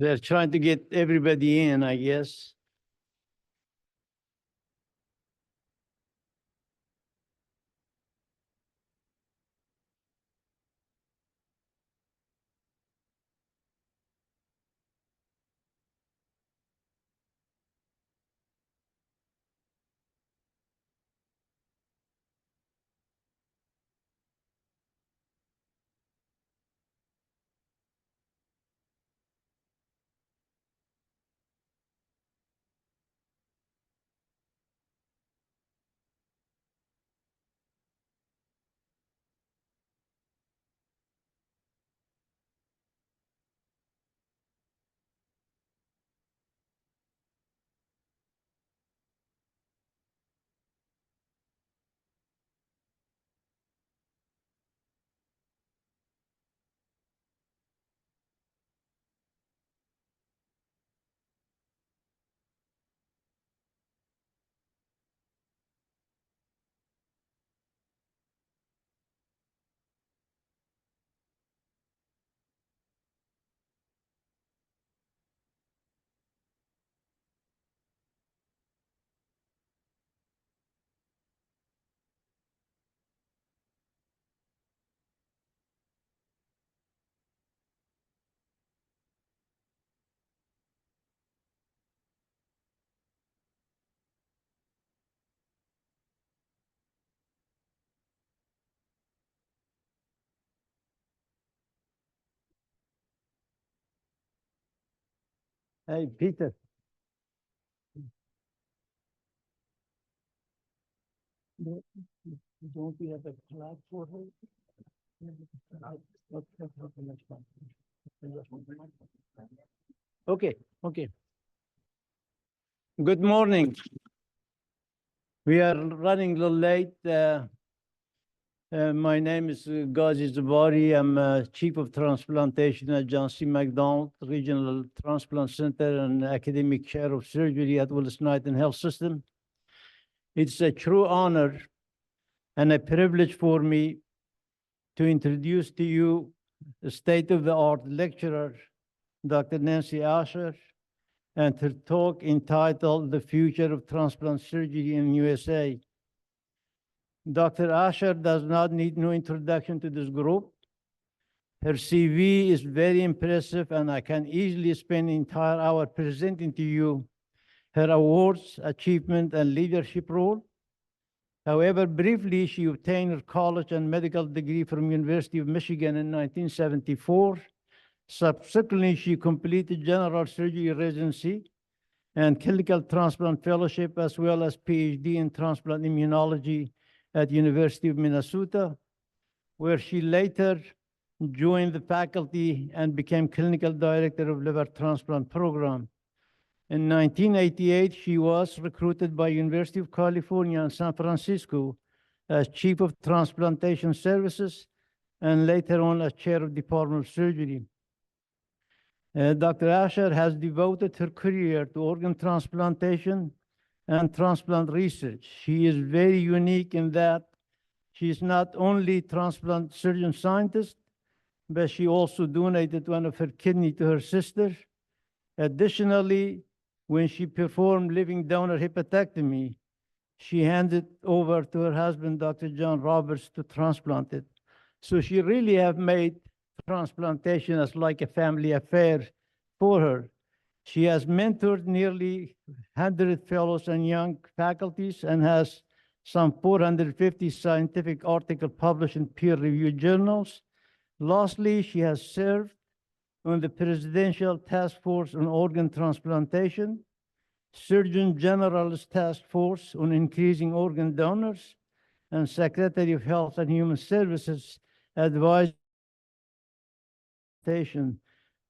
They're trying to get everybody in, I guess. Hey, Peter. Don't we have a flag for her? Okay, okay. Good morning. We are running a little late. My name is Ghazi Zabari. I'm Chief of Transplantation at John C. McDonald Regional Transplant Center and Academic Chair of Surgery at Willis-Knighton Health System. It's a true honor and a privilege for me to introduce to you the state-of-the-art lecturer, Dr. Nancy Asher, and her talk entitled The Future of Transplant Surgery in USA. Dr. Asher does not need no introduction to this group. Her CV is very impressive, and I can easily spend an entire hour presenting to you her awards, achievement, and leadership role. However, briefly, she obtained her college and medical degree from University of Michigan in 1974. Subsequently, she completed general surgery residency and clinical transplant fellowship, as well as PhD in transplant immunology at University of Minnesota, where she later joined the faculty and became clinical director of liver transplant program. In 1988, she was recruited by University of California in San Francisco as Chief of Transplantation Services and later on as Chair of Department of Surgery. Dr. Asher has devoted her career to organ transplantation and transplant research. She is very unique in that she is not only transplant surgeon scientist, but she also donated one of her kidney to her sister. Additionally, when she performed living donor hepatectomy, she handed over to her husband, Dr. John Roberts, to transplant it. So she really have made transplantation as like a family affair for her. She has mentored nearly 100 fellows and young faculties and has some 450 scientific articles published in peer-reviewed journals. Lastly, she has served on the Presidential Task Force on Organ Transplantation, Surgeon General's Task Force on Increasing Organ Donors, and Secretary of Health and Human Services advised.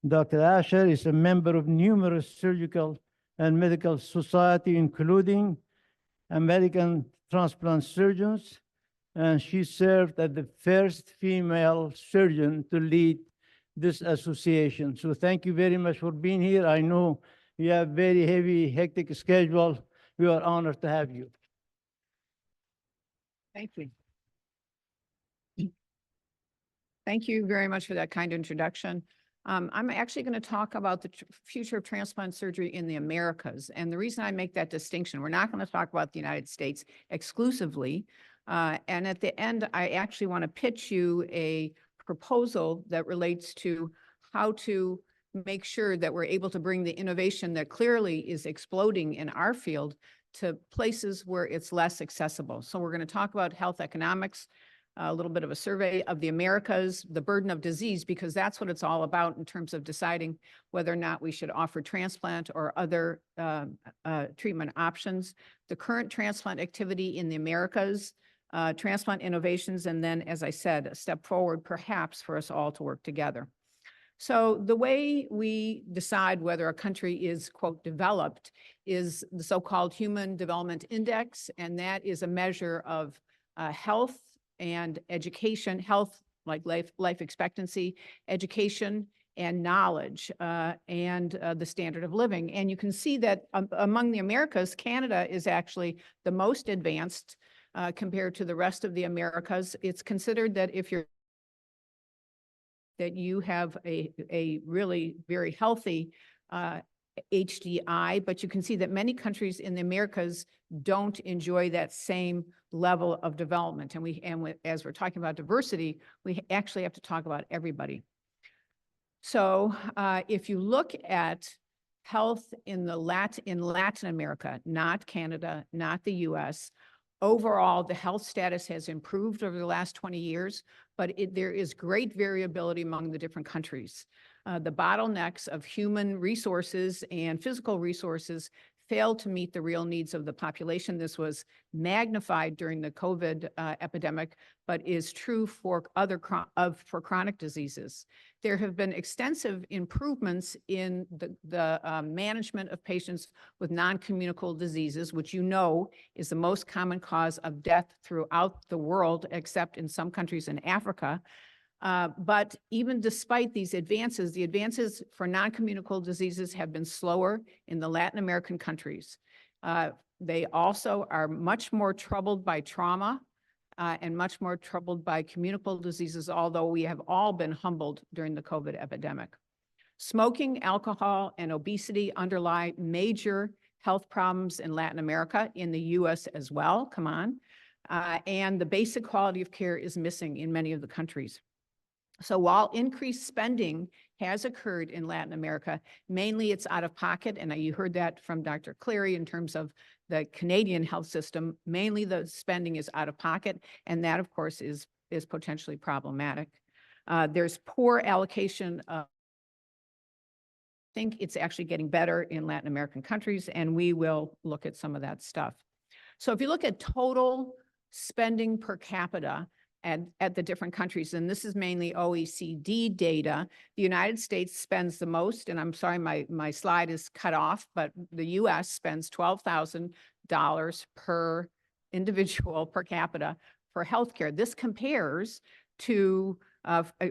Dr. Asher is a member of numerous surgical and medical societies, including American Transplant Surgeons, and she served as the first female surgeon to lead this association. So thank you very much for being here. I know you have very heavy, hectic schedule. We are honored to have you. Thank you. Thank you very much for that kind introduction. I'm actually going to talk about the future of transplant surgery in the Americas. And the reason I make that distinction, we're not going to talk about the United States exclusively. And at the end, I actually want to pitch you a proposal that relates to how to make sure that we're able to bring the innovation that clearly is exploding in our field to places where it's less accessible. So we're going to talk about health economics, a little bit of a survey of the Americas, the burden of disease, because that's what it's all about in terms of deciding whether or not we should offer transplant or other treatment options, the current transplant activity in the Americas, transplant innovations, and then, as I said, a step forward perhaps for us all to work together. So the way we decide whether a country is, quote, developed is the so-called Human Development Index, and that is a measure of health and education, health like life expectancy, education, and knowledge, and the standard of living. And you can see that among the Americas, Canada is actually the most advanced compared to the rest of the Americas. It's considered that if you have a really very healthy HDI, but you can see that many countries in the Americas don't enjoy that same level of development. And as we're talking about diversity, we actually have to talk about everybody. So if you look at health in Latin America, not Canada, not the US, overall, the health status has improved over the last 20 years, but there is great variability among the different countries. The bottlenecks of human resources and physical resources failed to meet the real needs of the population. This was magnified during the COVID epidemic, but is true for for chronic diseases. There have been extensive improvements in the management of patients with non-communicable diseases, which you know is the most common cause of death throughout the world, except in some countries in Africa. But even despite these advances, the advances for non-communicable diseases have been slower in the Latin American countries. They also are much more troubled by trauma and much more troubled by communicable diseases, although we have all been humbled during the COVID epidemic. Smoking, alcohol, and obesity underlie major health problems in Latin America, in the US as well, come on. And the basic quality of care is missing in many of the countries. So while increased spending has occurred in Latin America, mainly it's out of pocket, and you heard that from Dr. Cleary in terms of the Canadian health system, mainly the spending is out of pocket, and that, of course, is potentially problematic. There's poor allocation of, I think it's actually getting better in Latin American countries, and we will look at some of that stuff. So if you look at total spending per capita, at the different countries, and this is mainly OECD data, the United States spends the most, and I'm sorry, my slide is cut off, but the US spends $12,000 per individual per capita for healthcare. This compares to,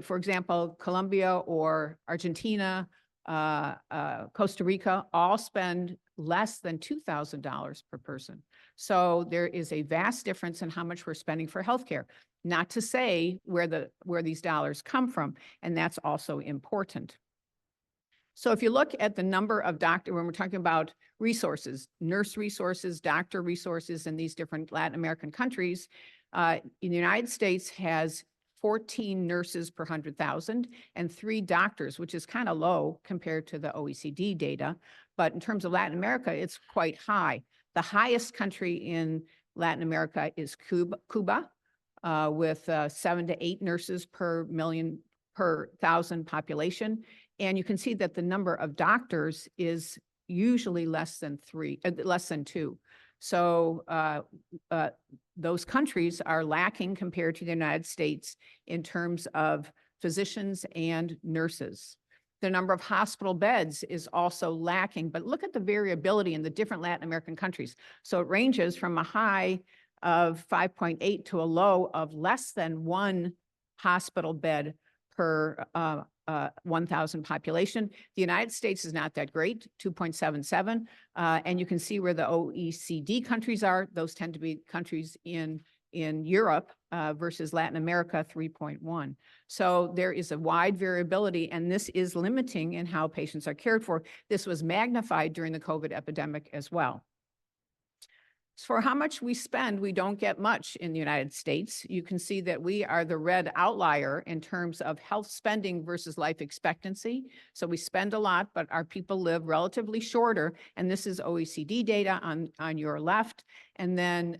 for example, Colombia or Argentina, Costa Rica, all spend less than $2,000 per person. So there is a vast difference in how much we're spending for healthcare. Not to say where these dollars come from, and that's also important. So if you look at the number of doctors, when we're talking about resources, nurse resources, doctor resources in these different Latin American countries, in the United States has 14 nurses per 100,000 and 3 doctors, which is kind of low compared to the OECD data. But in terms of Latin America, it's quite high. The highest country in Latin America is Cuba, with 7 to 8 nurses per 1,000 population. And you can see that the number of doctors is usually less than 2. So those countries are lacking compared to the United States in terms of physicians and nurses. The number of hospital beds is also lacking, but look at the variability in the different Latin American countries. So it ranges from a high of 5.8 to a low of less than 1 hospital bed per 1,000 population. The United States is not that great, 2.77. And you can see where the OECD countries are. Those tend to be countries in in Europe versus Latin America, 3.1. So there is a wide variability, and this is limiting in how patients are cared for. This was magnified during the COVID epidemic as well. For how much we spend, we don't get much in the United States. You can see that we are the red outlier in terms of health spending versus life expectancy. So we spend a lot, but our people live relatively shorter. And this is OECD data on your left. And then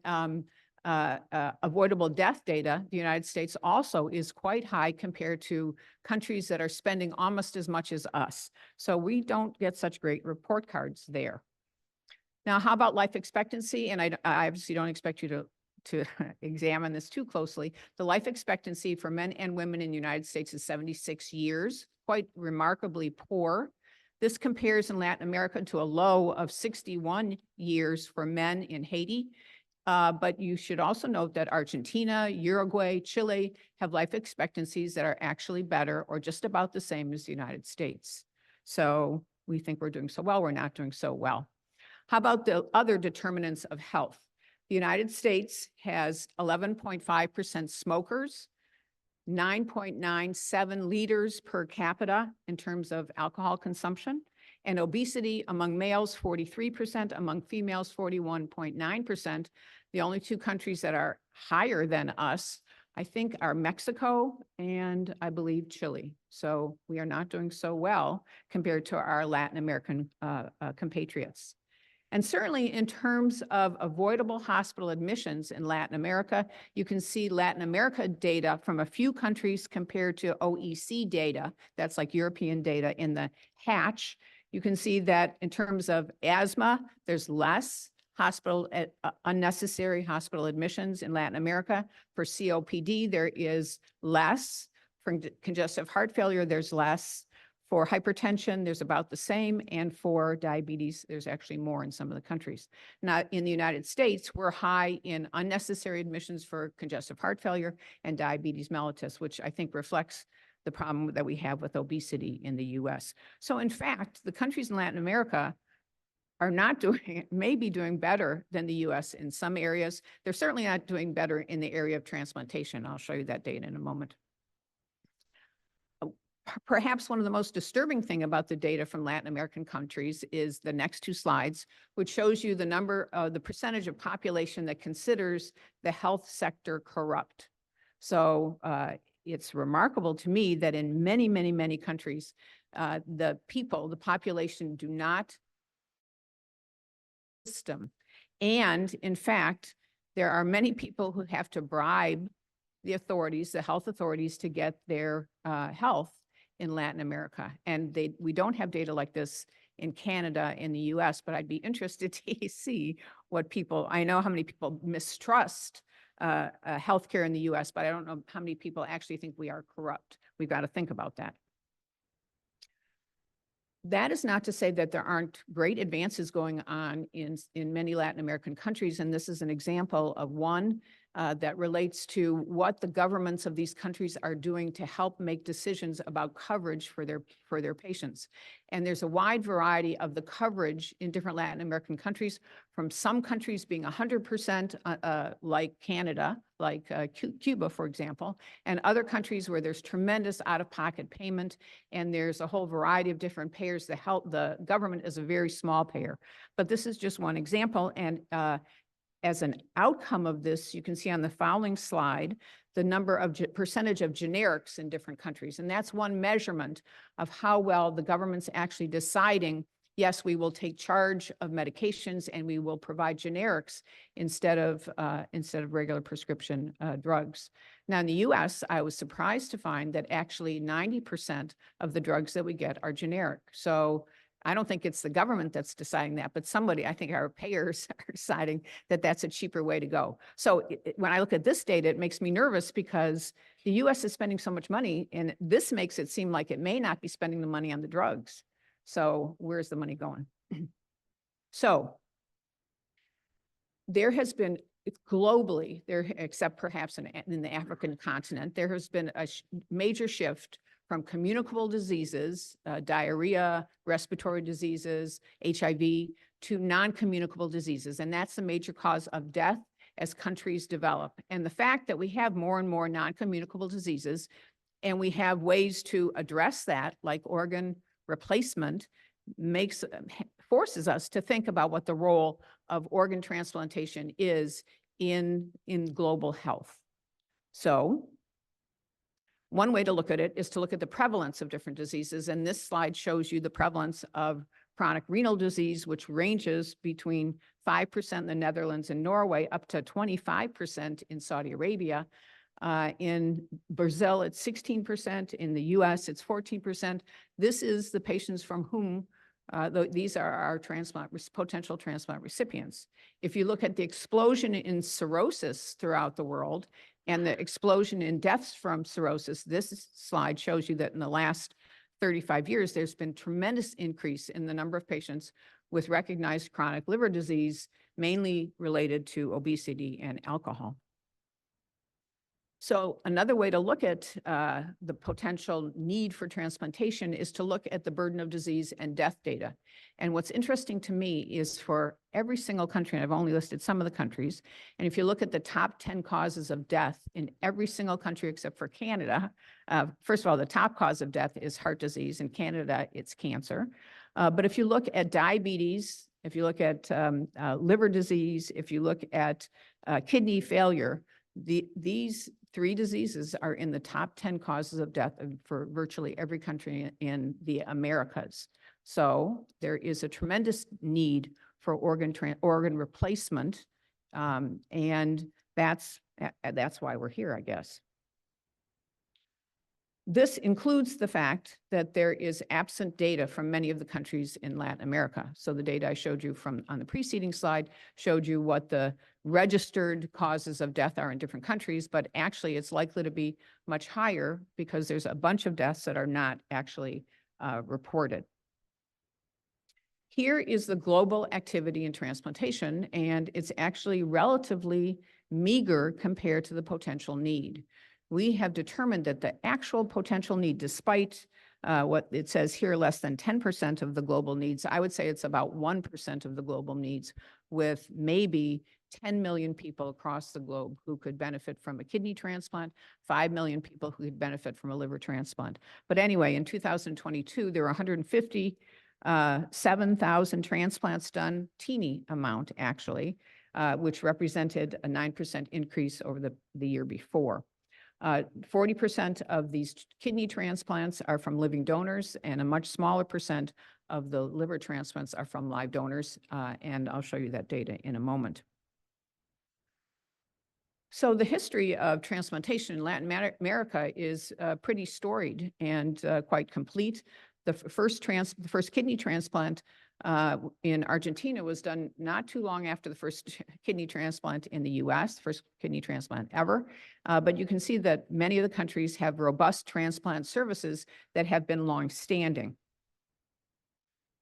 avoidable death data, the United States also is quite high compared to countries that are spending almost as much as us. So we don't get such great report cards there. Now, how about life expectancy? And I obviously don't expect you to examine this too closely. The life expectancy for men and women in the United States is 76 years, quite remarkably poor. This compares in Latin America to a low of 61 years for men in Haiti. But you should also note that Argentina, Uruguay, Chile have life expectancies that are actually better or just about the same as the United States. So we think we're doing so well, we're not doing so well. How about the other determinants of health? The United States has 11.5% smokers, 9.97 liters per capita in terms of alcohol consumption, and obesity among males, 43%, among females, 41.9%. The only two countries that are higher than us, I think, are Mexico and I believe Chile. So we are not doing so well compared to our Latin American compatriots. And certainly in terms of avoidable hospital admissions in Latin America, you can see Latin America data from a few countries compared to OECD data. That's like European data in the hatch. You can see that in terms of asthma, there's less unnecessary hospital admissions in Latin America. For COPD, there is less. For congestive heart failure, there's less. For hypertension, there's about the same, and for diabetes, there's actually more in some of the countries. Now, in the United States, we're high in unnecessary admissions for congestive heart failure and diabetes mellitus, which I think reflects the problem that we have with obesity in the US. So in fact, the countries in Latin America are not doing, maybe doing better than the US in some areas. They're certainly not doing better in the area of transplantation. I'll show you that data in a moment. Perhaps one of the most disturbing thing about the data from Latin American countries is the next two slides, which shows you the percentage of population that considers the health sector corrupt. So it's remarkable to me that in many, many, many countries, the population do not system. And in fact, there are many people who have to bribe the authorities, the health authorities, to get their health in Latin America. And we don't have data like this in Canada, in the US, but I'd be interested to see what I know how many people mistrust healthcare in the US, but I don't know how many people actually think we are corrupt. We've got to think about that. That is not to say that there aren't great advances going on in many Latin American countries, and this is an example of one that relates to what the governments of these countries are doing to help make decisions about coverage for their patients. And there's a wide variety of the coverage in different Latin American countries, from some countries being 100% like Canada, like Cuba, for example, and other countries where there's tremendous out-of-pocket payment, and there's a whole variety of different payers. The government is a very small payer. But this is just one example, and as an outcome of this, you can see on the following slide the percentage of generics in different countries. And that's one measurement of how well the government's actually deciding, yes, we will take charge of medications and we will provide generics instead of regular prescription drugs. Now, in the US, I was surprised to find that actually 90% of the drugs that we get are generic. So I don't think it's the government that's deciding that, but somebody, I think our payers are deciding that that's a cheaper way to go. So when I look at this data, it makes me nervous because the US is spending so much money, and this makes it seem like it may not be spending the money on the drugs. So where's the money going? So there has been globally, except perhaps in the African continent, there has been a major shift from communicable diseases, diarrhea, respiratory diseases, HIV, to non-communicable diseases. And that's the major cause of death as countries develop. And the fact that we have more and more non-communicable diseases, and we have ways to address that, like organ replacement, forces us to think about what the role of organ transplantation is in global health. So one way to look at it is to look at the prevalence of different diseases. And this slide shows you the prevalence of chronic renal disease, which ranges between 5% in the Netherlands and Norway up to 25% in Saudi Arabia. In Brazil, it's 16%. In the US, it's 14%. This is the patients from whom these are our potential transplant recipients. If you look at the explosion in cirrhosis throughout the world and the explosion in deaths from cirrhosis, this slide shows you that in the last 35 years, there's been tremendous increase in the number of patients with recognized chronic liver disease, mainly related to obesity and alcohol. So another way to look at the potential need for transplantation is to look at the burden of disease and death data. And what's interesting to me is for every single country, and I've only listed some of the countries, and if you look at the top 10 causes of death in every single country except for Canada, first of all, the top cause of death is heart disease. In Canada, it's cancer. But if you look at diabetes, if you look at liver disease, if you look at kidney failure, these three diseases are in the top 10 causes of death for virtually every country in the Americas. So there is a tremendous need for organ replacement, and that's why we're here, I guess. This includes the fact that there is absent data from many of the countries in Latin America. So the data I showed you on the preceding slide showed you what the registered causes of death are in different countries, but actually it's likely to be much higher because there's a bunch of deaths that are not actually reported. Here is the global activity in transplantation, and it's actually relatively meager compared to the potential need. We have determined that the actual potential need, despite what it says here, less than 10% of the global needs, I would say it's about 1% of the global needs, with maybe 10 million people across the globe who could benefit from a kidney transplant, 5 million people who could benefit from a liver transplant. But anyway, in 2022, there were 157,000 transplants done, teeny amount actually, which represented a 9% increase over the year before. 40% of these kidney transplants are from living donors, and a much smaller percent of the liver transplants are from live donors, and I'll show you that data in a moment. So the history of transplantation in Latin America is pretty storied and quite complete. The first kidney transplant in Argentina was done not too long after the first kidney transplant in the US, first kidney transplant ever. But you can see that many of the countries have robust transplant services that have been long-standing.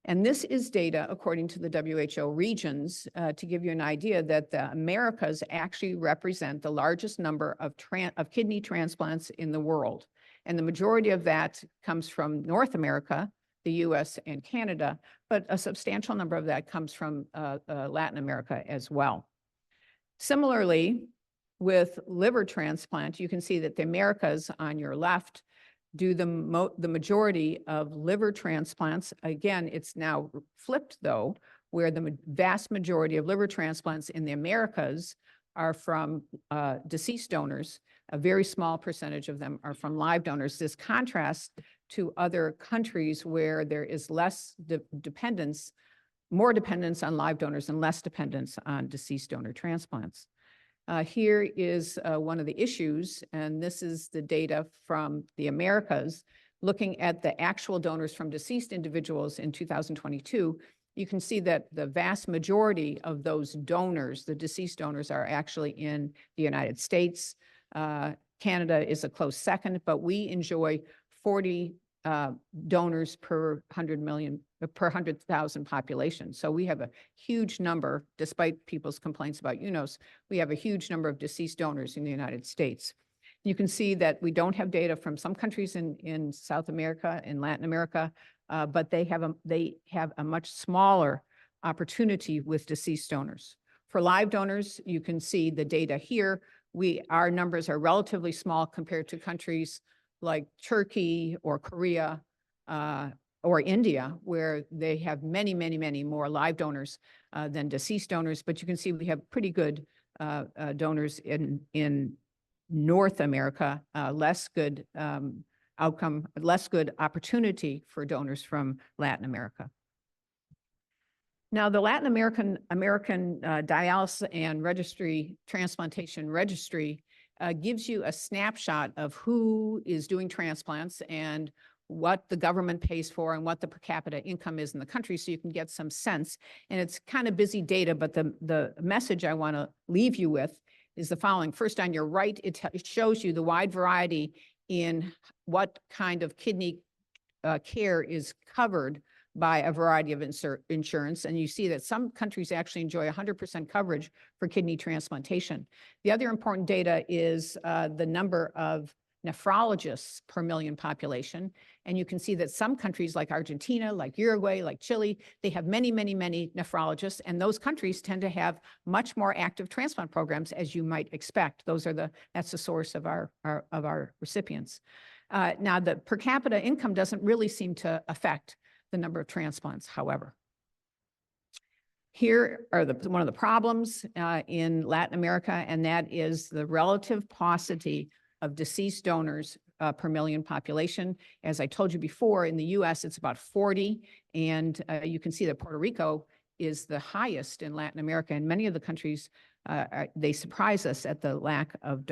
And this is data according to the WHO regions to give you an idea that the Americas actually represent the largest number of kidney transplants in the world. And the majority of that comes from North America, the US and Canada, but a substantial number of that comes from Latin America as well. Similarly, with liver transplant, you can see that the Americas on your left do the majority of liver transplants. Again, it's now flipped though, where the vast majority of liver transplants in the Americas are from deceased donors. A very small percentage of them are from live donors. This contrasts to other countries where there is less dependence, more dependence on live donors and less dependence on deceased donor transplants. Here is one of the issues, and this is the data from the Americas. Looking at the actual donors from deceased individuals in 2022, you can see that the vast majority of those donors, the deceased donors, are actually in the United States. Canada is a close second, but we enjoy 40 donors per 100,000 population. So we have a huge number, despite people's complaints about UNOS, we have a huge number of deceased donors in the United States. You can see that we don't have data from some countries in South America, in Latin America, but they have a much smaller opportunity with deceased donors. For live donors, you can see the data here. Our numbers are relatively small compared to countries like Turkey or Korea or India, where they have many, many, many more live donors than deceased donors. But you can see we have pretty good donors in North America, less good outcome, less good opportunity for donors from Latin America. Now, the Latin American Dialysis and Transplantation Registry gives you a snapshot of who is doing transplants and what the government pays for and what the per capita income is in the country, so you can get some sense. And it's kind of busy data, but the message I want to leave you with is the following. First, on your right, it shows you the wide variety in what kind of kidney care is covered by a variety of insurance. And you see that some countries actually enjoy 100% coverage for kidney transplantation. The other important data is the number of nephrologists per million population. And you can see that some countries like Argentina, like Uruguay, like Chile, they have many, many, many nephrologists. And those countries tend to have much more active transplant programs, as you might expect. That's the source of our recipients. Now, the per capita income doesn't really seem to affect the number of transplants, however. Here are one of the problems in Latin America, and that is the relative paucity of deceased donors per million population. As I told you before, in the US, it's about 40, and you can see that Puerto Rico is the highest in Latin America, and many of the countries, they surprise us at the lack of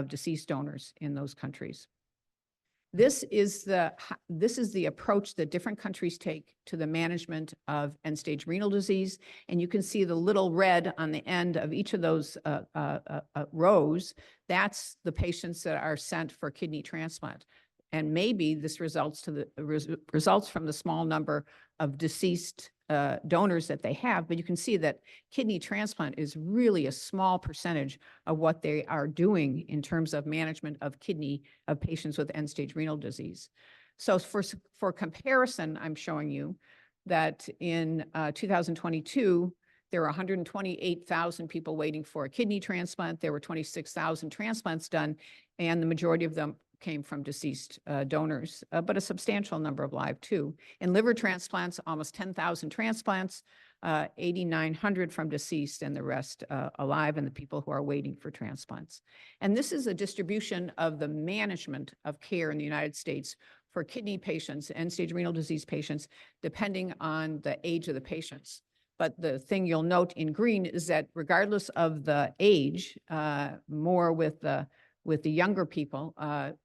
deceased donors in those countries. This is the approach that different countries take to the management of end-stage renal disease. And you can see the little red on the end of each of those rows. That's the patients that are sent for kidney transplant. And maybe this results from the small number of deceased donors that they have, but you can see that kidney transplant is really a small percentage of what they are doing in terms of management of patients with end-stage renal disease. So for comparison, I'm showing you that in 2022, there were 128,000 people waiting for a kidney transplant. There were 26,000 transplants done, and the majority of them came from deceased donors, but a substantial number of live too. In liver transplants, almost 10,000 transplants, 8,900 from deceased, and the rest alive, and the people who are waiting for transplants. And this is a distribution of the management of care in the United States for kidney patients, end-stage renal disease patients, depending on the age of the patients. But the thing you'll note in green is that regardless of the age, more with the younger people,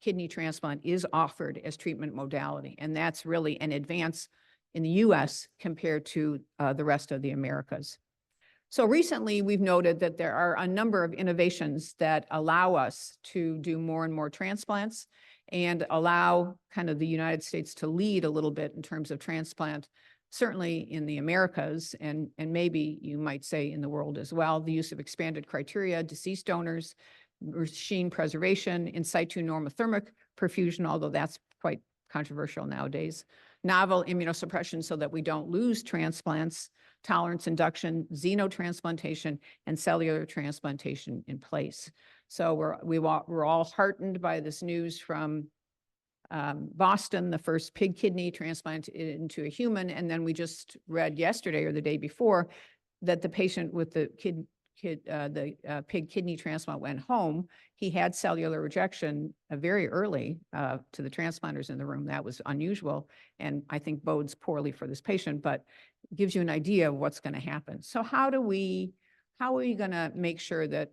kidney transplant is offered as treatment modality. And that's really an advance in the US compared to the rest of the Americas. So recently, we've noted that there are a number of innovations that allow us to do more and more transplants and allow kind of the United States to lead a little bit in terms of transplant, certainly in the Americas, and maybe you might say in the world as well. The use of expanded criteria, deceased donors, machine preservation, in situ normothermic perfusion, although that's quite controversial nowadays, novel immunosuppression so that we don't lose transplants, tolerance induction, xenotransplantation, and cellular transplantation in place. So we're all heartened by this news from Boston, the first pig kidney transplant into a human, and then we just read yesterday or the day before that the patient with the pig kidney transplant went home. He had cellular rejection very early to the transplanters in the room. That was unusual, and I think bodes poorly for this patient, but gives you an idea of what's going to happen. So how are we going to make sure that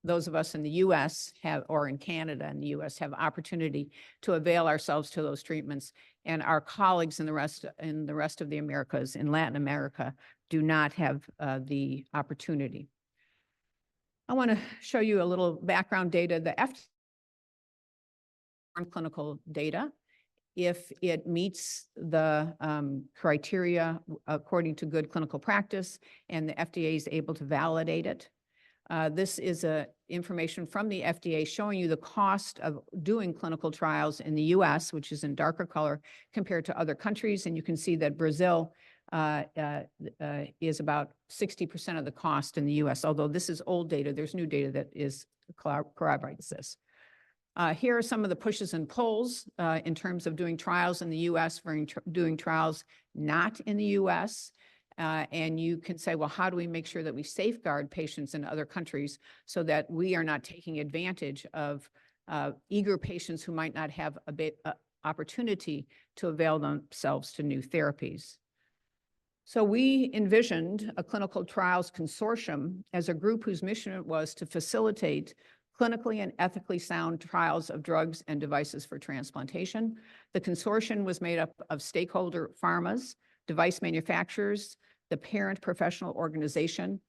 those of us in the US or in Canada and the US have opportunity to avail ourselves to those treatments, and our colleagues in the rest of the Americas, in Latin America, do not have the opportunity? I want to show you a little background data. The FDA clinical data, if it meets the criteria according to good clinical practice, and the FDA is able to validate it. This is information from the FDA showing you the cost of doing clinical trials in the US, which is in darker color, compared to other countries. And you can see that Brazil is about 60% of the cost in the US. Although this is old data, there's new data that corroborates this. Here are some of the pushes and pulls in terms of doing trials in the US versus doing trials not in the US. And you can say, well, how do we make sure that we safeguard patients in other countries so that we are not taking advantage of eager patients who might not have opportunity to avail themselves to new therapies. So we envisioned a clinical trials consortium as a group whose mission it was to facilitate clinically and ethically sound trials of drugs and devices for transplantation. The consortium was made up of stakeholder pharmas, device manufacturers, the parent professional organization,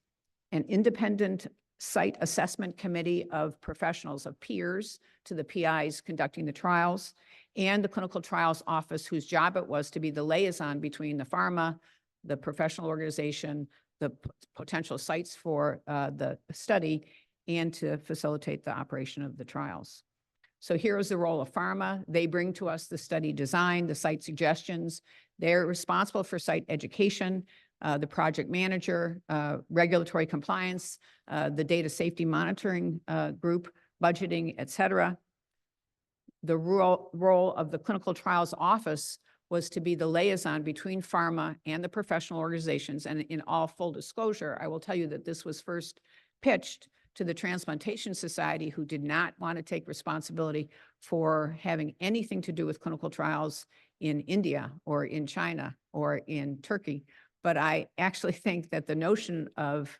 an independent site assessment committee of professionals, of peers to the PIs conducting the trials, and the clinical trials office whose job it was to be the liaison between the pharma, the professional organization, the potential sites for the study, and to facilitate the operation of the trials. So here is the role of pharma. They bring to us the study design, the site suggestions. They're responsible for site education, the project manager, regulatory compliance, the data safety monitoring group, budgeting, et cetera. The role of the clinical trials office was to be the liaison between pharma and the professional organizations. And in all full disclosure, I will tell you that this was first pitched to the Transplantation Society, who did not want to take responsibility for having anything to do with clinical trials in India or in China or in Turkey. But I actually think that the notion of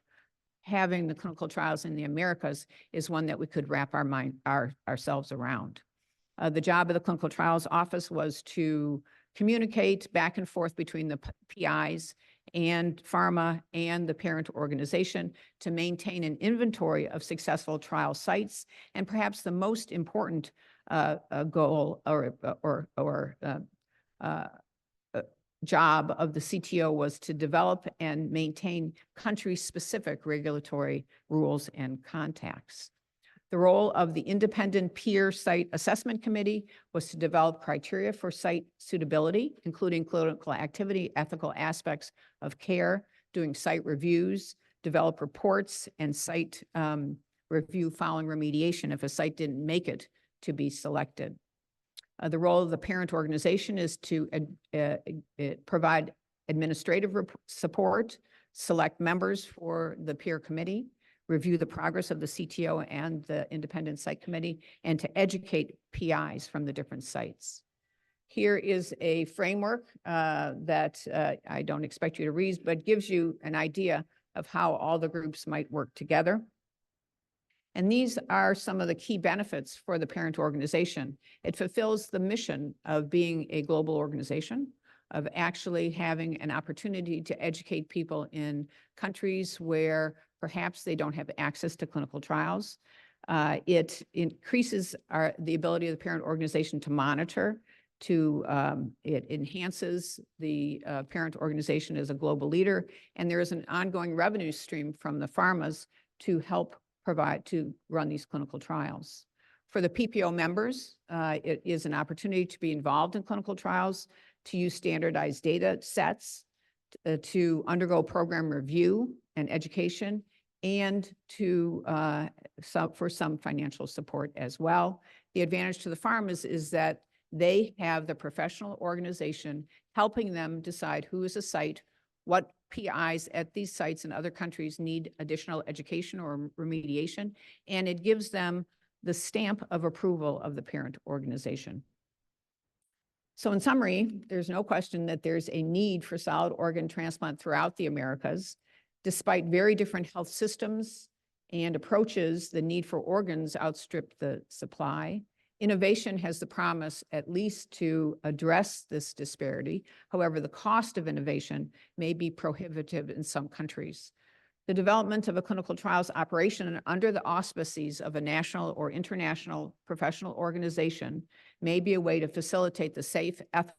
having the clinical trials in the Americas is one that we could wrap ourselves around. The job of the clinical trials office was to communicate back and forth between the PIs and pharma and the parent organization to maintain an inventory of successful trial sites. And perhaps the most important goal or job of the CTO was to develop and maintain country-specific regulatory rules and contacts. The role of the independent peer site assessment committee was to develop criteria for site suitability, including clinical activity, ethical aspects of care, doing site reviews, develop reports, and site review following remediation if a site didn't make it to be selected. The role of the parent organization is to provide administrative support, select members for the peer committee, review the progress of the CTO and the independent site committee, and to educate PIs from the different sites. Here is a framework that I don't expect you to read, but gives you an idea of how all the groups might work together. And these are some of the key benefits for the parent organization. It fulfills the mission of being a global organization, of actually having an opportunity to educate people in countries where perhaps they don't have access to clinical trials. It increases the ability of the parent organization to monitor, it enhances the parent organization as a global leader, and there is an ongoing revenue stream from the pharmas to help to run these clinical trials. For the PPO members, it is an opportunity to be involved in clinical trials, to use standardized data sets, to undergo program review and education, and for some financial support as well. The advantage to the pharmas is that they have the professional organization helping them decide who is a site, what PIs at these sites in other countries need additional education or remediation, and it gives them the stamp of approval of the parent organization. So in summary, there's no question that there's a need for solid organ transplant throughout the Americas. Despite very different health systems and approaches, the need for organs outstrip the supply. Innovation has the promise at least to address this disparity. However, the cost of innovation may be prohibitive in some countries. The development of a clinical trials operation under the auspices of a national or international professional organization may be a way to facilitate the safe, ethical,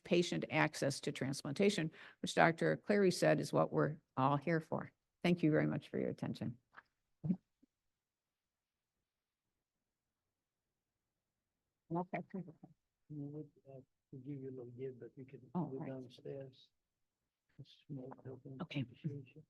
patient access to transplantation, which Dr. Clary said is what we're all here for. Thank you very much for your attention. To give you a little here, but we can Oh, go right. downstairs. Small building Okay. appreciation.